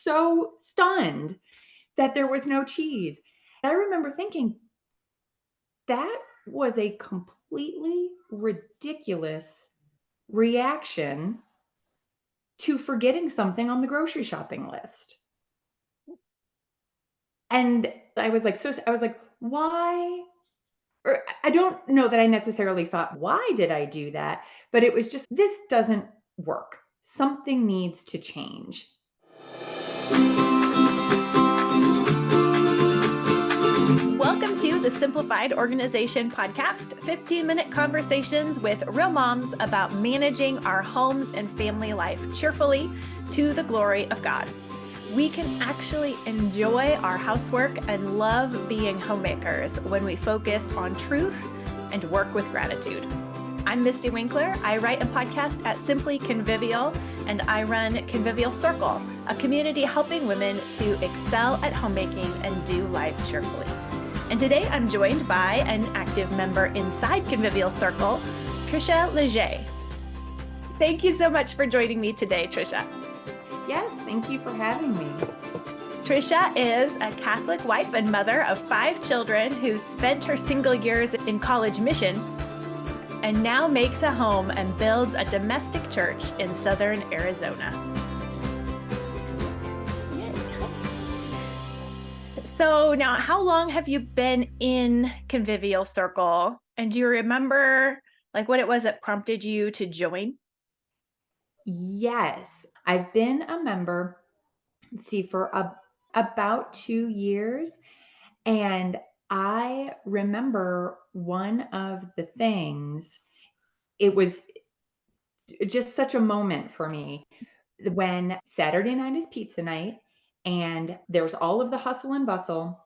so stunned that there was no cheese. I remember thinking that was a completely ridiculous reaction to forgetting something on the grocery shopping list. And I was like, why? Or I don't know that I necessarily thought, why did I do that? But it was just, this doesn't work. Something needs to change. Welcome to the Simplified Organization Podcast, 15-minute conversations with real moms about managing our homes and family life cheerfully to the glory of God. We can actually enjoy our housework and love being homemakers when we focus on truth and work with gratitude. I'm Mystie Winckler. I write a podcast at Simply Convivial, and I run Convivial Circle, a community helping women to excel at homemaking and do life cheerfully. And today I'm joined by an active member inside Convivial Circle, Tricia Leger. Thank you so much for joining me today, Tricia. Yes, thank you for having me. Tricia is a Catholic wife and mother of 5 children who spent her single years in college mission and now makes a home and builds a domestic church in southern Arizona. So now, how long have you been in Convivial Circle? And do you remember what it was that prompted you to join? Yes, I've been a member, for about 2 years. And I remember one of the things, it was just such a moment for me when Saturday night is pizza night and there's all of the hustle and bustle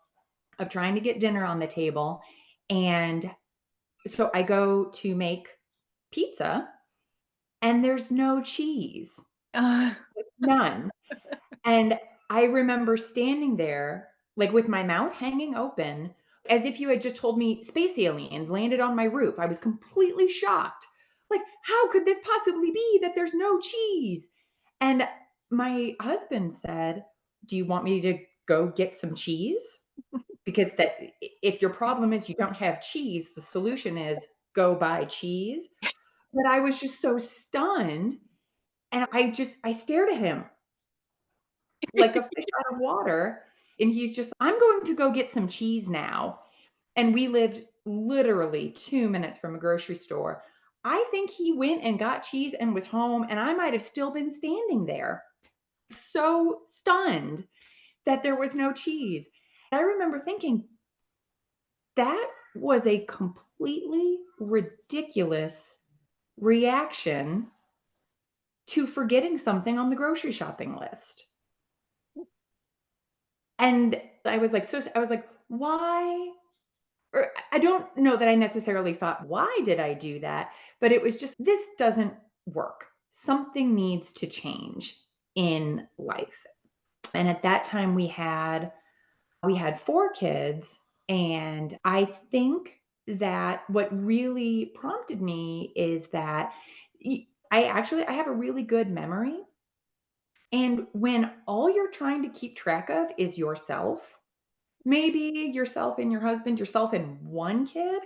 of trying to get dinner on the table. And so I go to make pizza and there's no cheese, none. And I remember standing there, with my mouth hanging open, as if you had just told me space aliens landed on my roof. I was completely shocked. How could this possibly be that there's no cheese? And my husband said, "Do you want me to go get some cheese? Because if your problem is you don't have cheese, the solution is go buy cheese." But I was just so stunned, and I stared at him like a fish out of water, and he's just, "I'm going to go get some cheese now." And we lived literally 2 minutes from a grocery store. I think he went and got cheese and was home, and I might have still been standing there, so stunned that there was no cheese. I remember thinking that was a completely ridiculous reaction to forgetting something on the grocery shopping list. And I was like, why? Or I don't know that I necessarily thought, why did I do that? But it was just, this doesn't work. Something needs to change in life. And at that time we had 4 kids, and I think that what really prompted me is that I have a really good memory. And when all you're trying to keep track of is yourself, maybe yourself and your husband, yourself and one kid,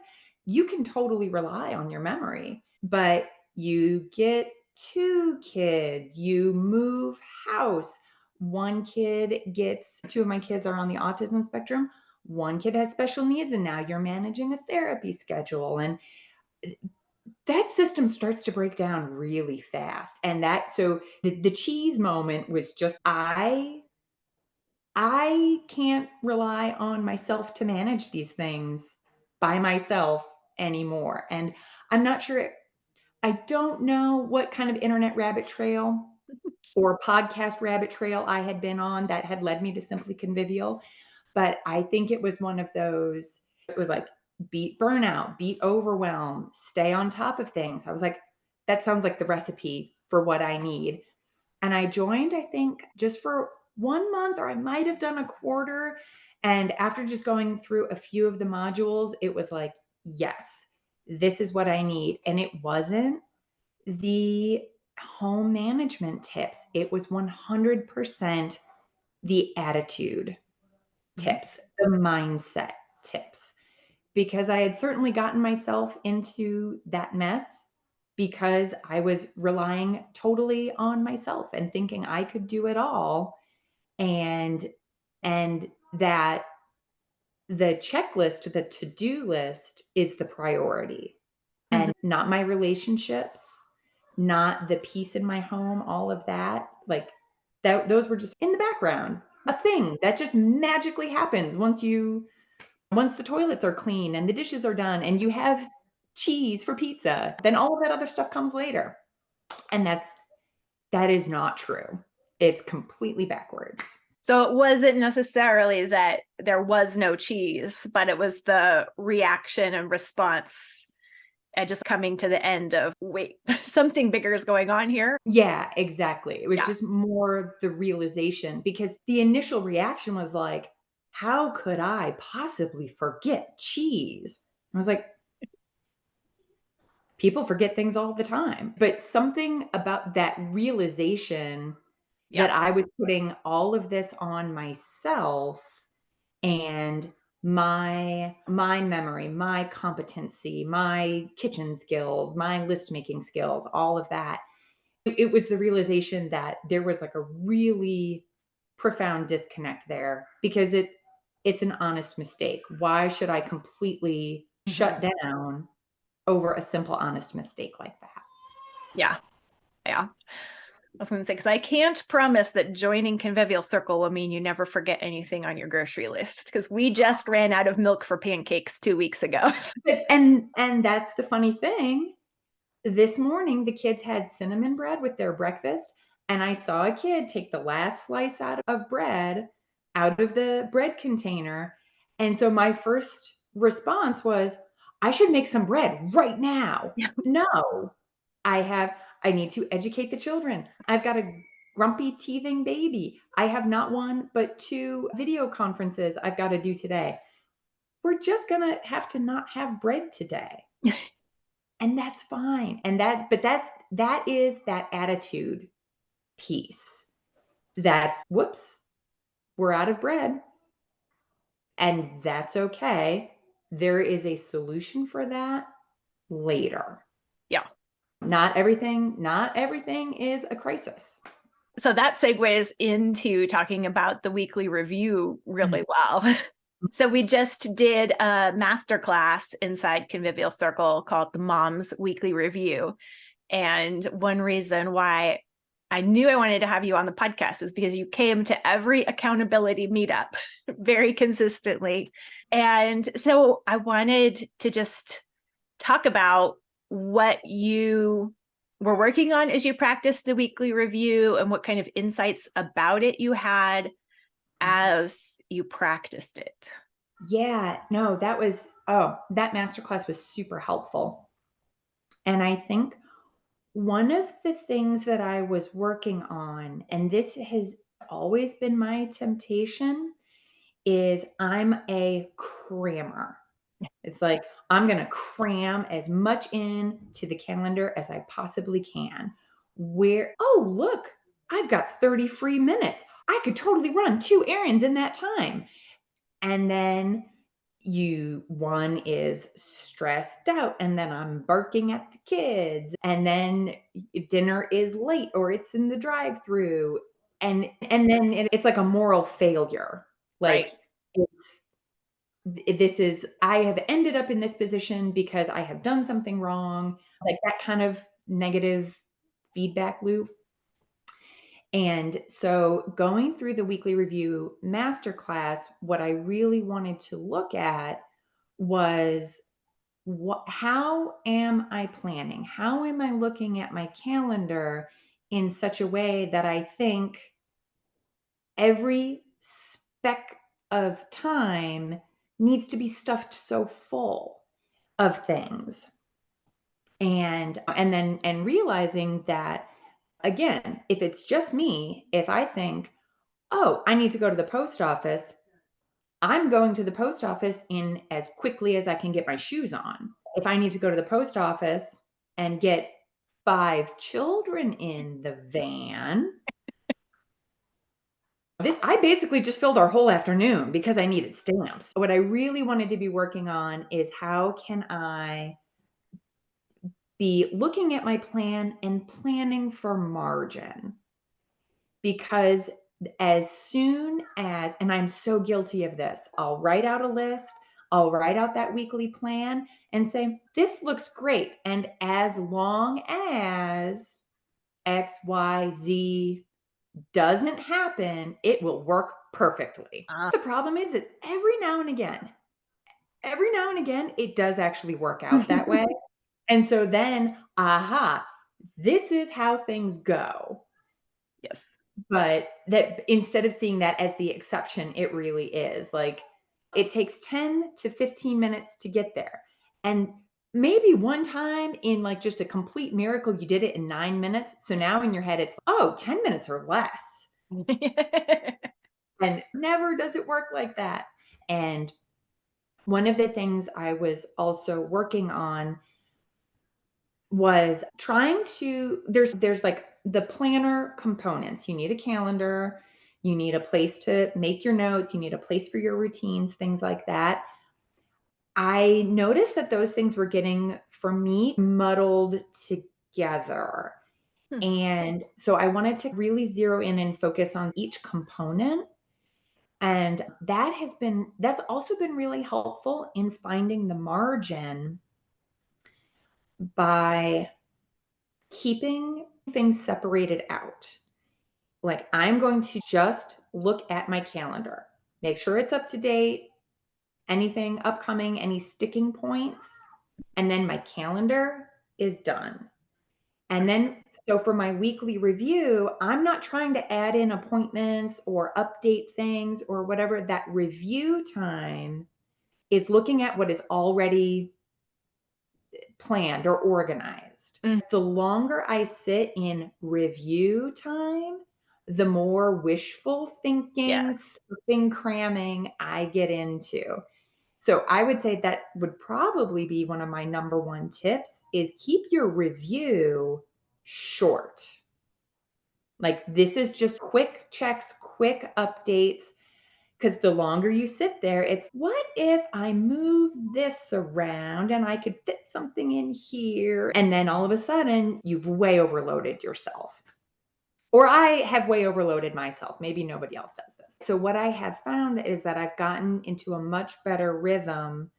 you can totally rely on your memory. But you get 2 kids, you move house. 2 of my kids are on the autism spectrum. One kid has special needs, and now you're managing a therapy schedule. And that system starts to break down really fast. And so the cheese moment was just, I can't rely on myself to manage these things by myself anymore. And I'm not sure, I don't know what kind of internet rabbit trail or podcast rabbit trail I had been on that had led me to Simply Convivial, but I think it was one of those, it was like, beat burnout, beat overwhelm, stay on top of things. I was like, that sounds like the recipe for what I need. And I joined, I think, just for 1 month, or I might have done a quarter. And after just going through a few of the modules, it was like, yes, this is what I need. And it wasn't the home management tips. It was 100% the attitude tips, the mindset tips, because I had certainly gotten myself into that mess because I was relying totally on myself and thinking I could do it all, and that the checklist, the to-do list is the priority, Mhm. and not my relationships, not the peace in my home, all of that. Like that, those were just in the background, a thing that just magically happens once the toilets are clean and the dishes are done and you have cheese for pizza, then all of that other stuff comes later. And that is not true. It's completely backwards. So it wasn't necessarily that there was no cheese, but it was the reaction and response and just coming to the end of, wait, something bigger is going on here. Yeah, exactly. It was Yeah. just more the realization because the initial reaction was like, how could I possibly forget cheese? I was like, people forget things all the time. But something about that realization Yeah. that I was putting all of this on myself and my memory, my competency, my kitchen skills, my list making skills, all of that. It was the realization that there was like a really profound disconnect there because it's an honest mistake. Why should I completely shut down over a simple honest mistake like that? Yeah. Yeah. I was going to say, because I can't promise that joining Convivial Circle will mean you never forget anything on your grocery list, because we just ran out of milk for pancakes 2 weeks ago. And that's the funny thing. This morning, the kids had cinnamon bread with their breakfast, and I saw a kid take the last slice out of bread out of the bread container. And so my first response was, I should make some bread right now. No, I need to educate the children. I've got a grumpy teething baby. I have not one, but two video conferences I've got to do today. We're just going to have to not have bread today. And that's fine. That is that attitude piece. That's whoops, we're out of bread. And that's okay. There is a solution for that later. Yeah. Not everything is a crisis. So that segues into talking about the weekly review really well. So we just did a masterclass inside Convivial Circle called the Mom's Weekly Review. And one reason why I knew I wanted to have you on the podcast is because you came to every accountability meetup very consistently. And so I wanted to just talk about what you were working on as you practiced the weekly review and what kind of insights about it you had as you practiced it. Yeah, no, that masterclass was super helpful. And I think one of the things that I was working on, and this has always been my temptation, is I'm a crammer. It's like I'm going to cram as much in to the calendar as I possibly can. Oh, look, I've got 30 free minutes. I could totally run two errands in that time. And then one is stressed out, and then I'm barking at the kids, and then dinner is late or it's in the drive-through, and then it's like a moral failure. Right. Like this is I have ended up in this position because I have done something wrong, like that kind of negative feedback loop. And so going through the weekly review masterclass, what I really wanted to look at was how am I planning? How am I looking at my calendar in such a way that I think every speck of time needs to be stuffed so full of things? And realizing that again, if it's just me, if I think, oh, I need to go to the post office, I'm going to the post office in as quickly as I can get my shoes on. If I need to go to the post office and get 5 children in the van, I basically just filled our whole afternoon because I needed stamps. What I really wanted to be working on is how can I be looking at my plan and planning for margin? Because as soon as, and I'm so guilty of this, I'll write out a list, I'll write out that weekly plan and say, this looks great. And as long as X, Y, Z doesn't happen, it will work perfectly. The problem is that every now and again, it does actually work out that way. And so then, aha, this is how things go. Yes. But that instead of seeing that as the exception, it really is. Like it takes 10 to 15 minutes to get there. And maybe one time in like just a complete miracle, you did it in 9 minutes. So now in your head, it's, oh, 10 minutes or less. And never does it work like that. And one of the things I was also working on was trying to, there's like the planner components. You need a calendar, you need a place to make your notes, you need a place for your routines, things like that. I noticed that those things were getting, for me, muddled together. And so I wanted to really zero in and focus on each component. And that's also been really helpful in finding the margin by keeping things separated out. Like I'm going to just look at my calendar, make sure it's up to date, anything upcoming, any sticking points, and then my calendar is done. And then, so for my weekly review, I'm not trying to add in appointments or update things or whatever. That review time is looking at what is already planned or organized. The longer I sit in review time, the more wishful thinking, Yes. stuffing, cramming I get into. So I would say that would probably be one of my number one tips is keep your review short. Like this is just quick checks, quick updates. Because the longer you sit there, it's what if I move this around and I could fit something in here? And then all of a sudden, you've way overloaded yourself. Or I have way overloaded myself. Maybe nobody else does this. So, what I have found is that I've gotten into a much better rhythm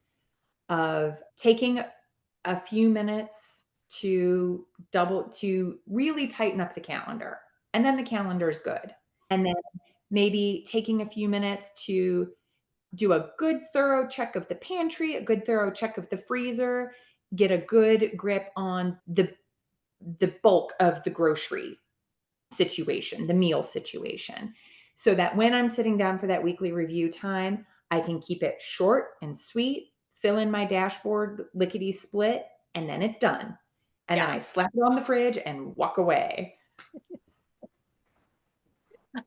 of taking a few minutes to really tighten up the calendar. And then the calendar is good. And then maybe taking a few minutes to do a good thorough check of the pantry, a good thorough check of the freezer, get a good grip on the bulk of the grocery situation, the meal situation, so that when I'm sitting down for that weekly review time, I can keep it short and sweet, fill in my dashboard lickety split, and then it's done. And then I slap it on the fridge and walk away.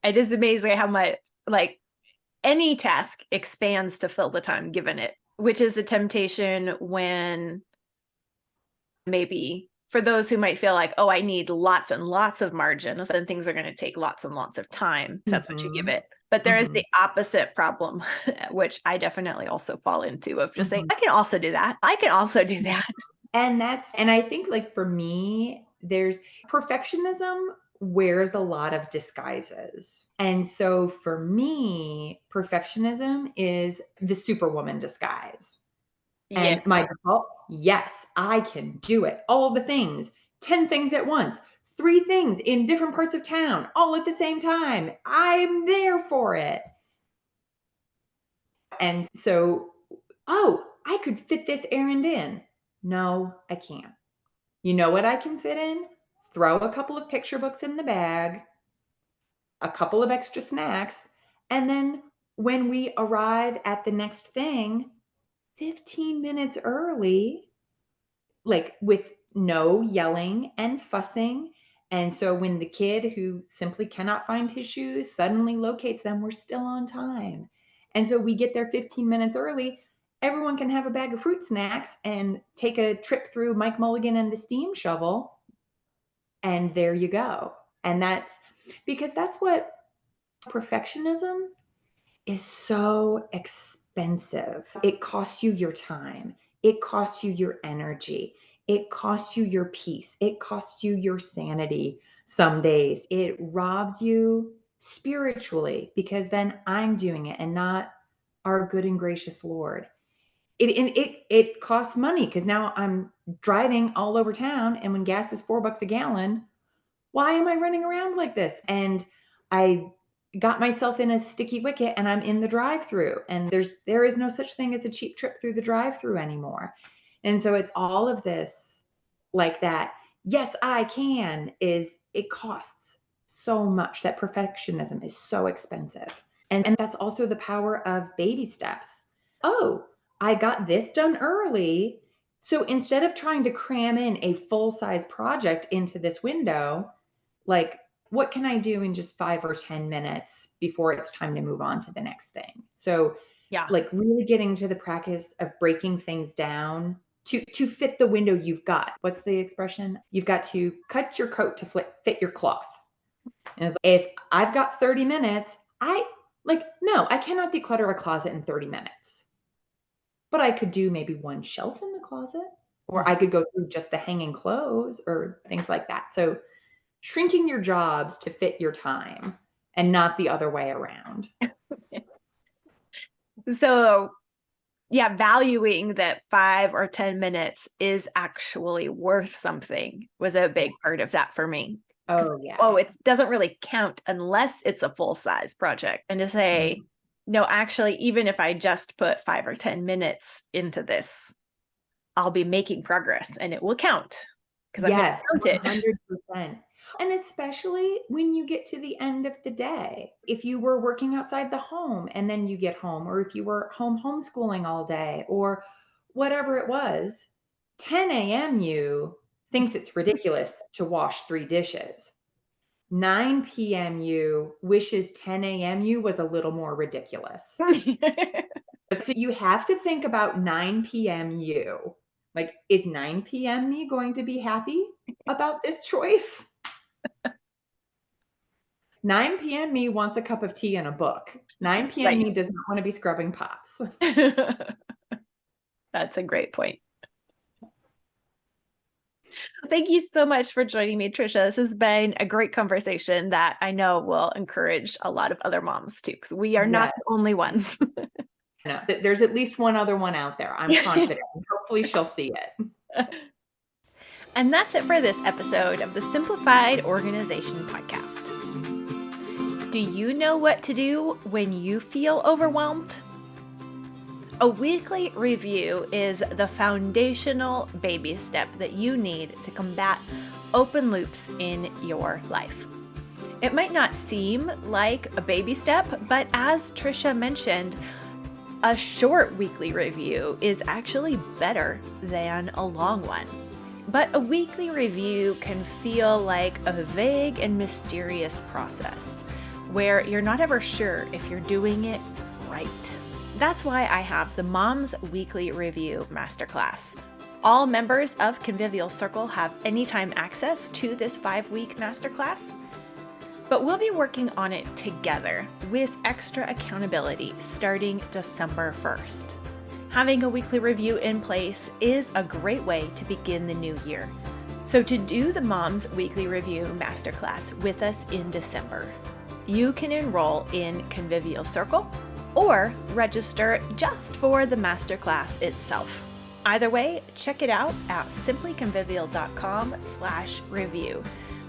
It is amazing how much like any task expands to fill the time given it, which is a temptation when maybe for those who might feel like, oh, I need lots and lots of margin, then things are going to take lots and lots of time. That's what you give it. But there is the opposite problem, which I definitely also fall into of just saying, I can also do that. I can also do that. And I think like for me, there's perfectionism wears a lot of disguises. And so for me, perfectionism is the superwoman disguise. Yeah. And my default, yes, I can do it. All the things, 10 things at once, 3 things in different parts of town, all at the same time. I'm there for it. And so, oh, I could fit this errand in. No, I can't. You know what I can fit in? Throw a couple of picture books in the bag, a couple of extra snacks, and then when we arrive at the next thing, 15 minutes early, like with no yelling and fussing. And so when the kid who simply cannot find his shoes suddenly locates them, we're still on time. And so we get there 15 minutes early. Everyone can have a bag of fruit snacks and take a trip through Mike Mulligan and the steam shovel. And there you go. And that's because that's what Perfectionism is so expensive. It costs you your time. It costs you your energy. It costs you your peace. It costs you your sanity some days. It robs you spiritually because then I'm doing it and not our good and gracious Lord. It costs money because now I'm driving all over town, and when gas is $4 a gallon, why am I running around like this? And I got myself in a sticky wicket, and I'm in the drive-through, and there is no such thing as a cheap trip through the drive-through anymore. And so it's all of this like that. Yes, I can is it costs so much. That perfectionism is so expensive. And that's also the power of baby steps. Oh, I got this done early. So instead of trying to cram in a full-size project into this window, like, what can I do in just 5 or 10 minutes before it's time to move on to the next thing? So, Yeah. like, really getting to the practice of breaking things down to fit the window you've got. What's the expression? You've got to cut your coat to fit your cloth. And it's like, if I've got 30 minutes, no, I cannot declutter a closet in 30 minutes. But I could do maybe one shelf in the closet, or I could go through just the hanging clothes or things like that. So shrinking your jobs to fit your time and not the other way around. So yeah, valuing that 5 or 10 minutes is actually worth something was a big part of that for me. Oh, yeah. Oh, it doesn't really count unless it's a full-size project. And to say, no, actually, even if I just put 5 or 10 minutes into this, I'll be making progress and it will count because I'm going Yes, to count it. 100%. And especially when you get to the end of the day. If you were working outside the home and then you get home, or if you were home homeschooling all day, or whatever it was, 10 a.m. you thinks it's ridiculous to wash 3 dishes. 9 p.m. you wishes 10 a.m. you was a little more ridiculous. So you have to think about 9 p.m. you. Like, is 9 p.m. me going to be happy about this choice? 9 p.m. me wants a cup of tea and a book. 9 p.m. me does not want to be scrubbing pots. That's a great point. Thank you so much for joining me, Tricia. This has been a great conversation that I know will encourage a lot of other moms too, because we are not the only ones. No, there's at least one other one out there. I'm confident. Hopefully she'll see it. And that's it for this episode of the Simplified Organization Podcast. Do you know what to do when you feel overwhelmed? A weekly review is the foundational baby step that you need to combat open loops in your life. It might not seem like a baby step, but as Tricia mentioned, a short weekly review is actually better than a long one. But a weekly review can feel like a vague and mysterious process where you're not ever sure if you're doing it right. That's why I have the Mom's Weekly Review Masterclass. All members of Convivial Circle have anytime access to this 5-week masterclass, but we'll be working on it together with extra accountability starting December 1st. Having a weekly review in place is a great way to begin the new year. So to do the Mom's Weekly Review Masterclass with us in December, you can enroll in Convivial Circle or register just for the masterclass itself. Either way, check it out at simplyconvivial.com/review.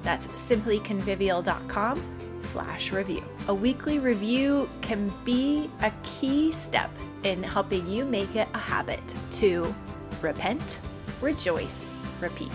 That's simplyconvivial.com/review. A weekly review can be a key step in helping you make it a habit to repent, rejoice, repeat.